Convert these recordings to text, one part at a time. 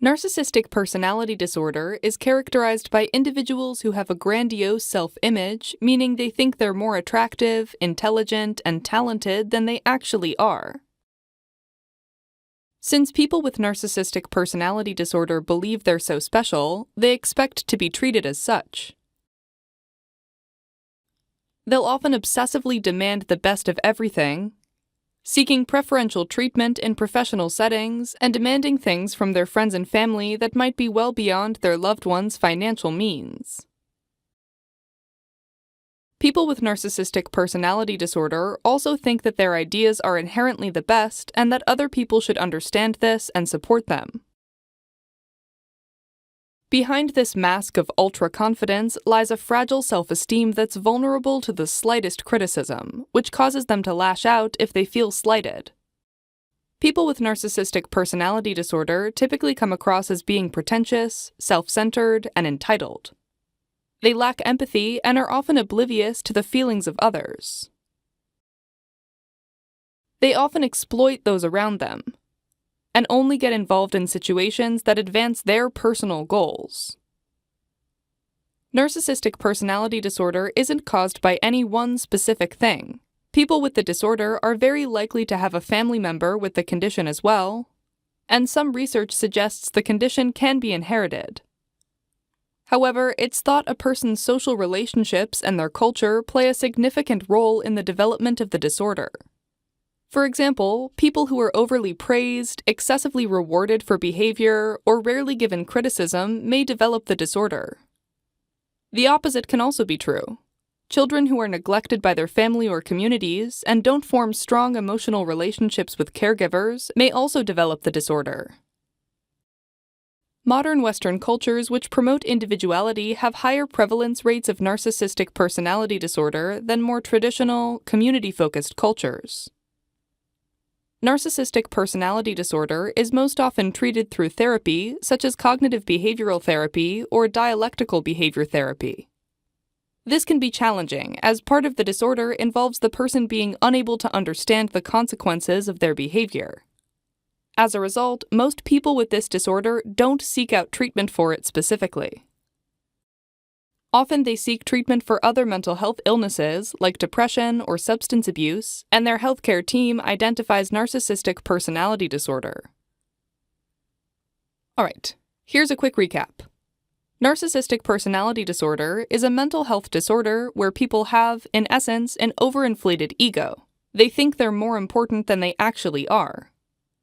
Narcissistic personality disorder is characterized by individuals who have a grandiose self-image, meaning they think they're more attractive, intelligent, and talented than they actually are. Since people with narcissistic personality disorder believe they're so special, they expect to be treated as such. They'll often obsessively demand the best of everything, seeking preferential treatment in professional settings and demanding things from their friends and family that might be well beyond their loved ones' financial means. People with narcissistic personality disorder also think that their ideas are inherently the best and that other people should understand this and support them. Behind this mask of ultra-confidence lies a fragile self-esteem that's vulnerable to the slightest criticism, which causes them to lash out if they feel slighted. People with narcissistic personality disorder typically come across as being pretentious, self-centered, and entitled. They lack empathy and are often oblivious to the feelings of others. They often exploit those around them, and only get involved in situations that advance their personal goals. Narcissistic personality disorder isn't caused by any one specific thing. People with the disorder are very likely to have a family member with the condition as well, and some research suggests the condition can be inherited. However, it's thought a person's social relationships and their culture play a significant role in the development of the disorder. For example, people who are overly praised, excessively rewarded for behavior, or rarely given criticism may develop the disorder. The opposite can also be true. Children who are neglected by their family or communities and don't form strong emotional relationships with caregivers may also develop the disorder. Modern Western cultures which promote individuality have higher prevalence rates of narcissistic personality disorder than more traditional, community-focused cultures. Narcissistic personality disorder is most often treated through therapy, such as cognitive behavioral therapy or dialectical behavior therapy. This can be challenging, as part of the disorder involves the person being unable to understand the consequences of their behavior. As a result, most people with this disorder don't seek out treatment for it specifically. Often they seek treatment for other mental health illnesses, like depression or substance abuse, and their healthcare team identifies narcissistic personality disorder. Alright, here's a quick recap. Narcissistic personality disorder is a mental health disorder where people have, in essence, an overinflated ego. They think they're more important than they actually are.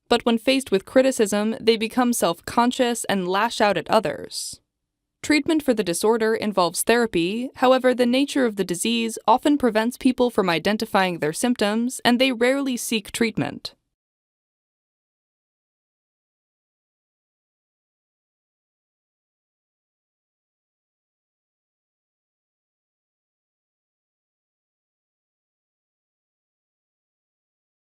But when faced with criticism, they become self-conscious and lash out at others. Treatment for the disorder involves therapy, however, the nature of the disease often prevents people from identifying their symptoms, and they rarely seek treatment.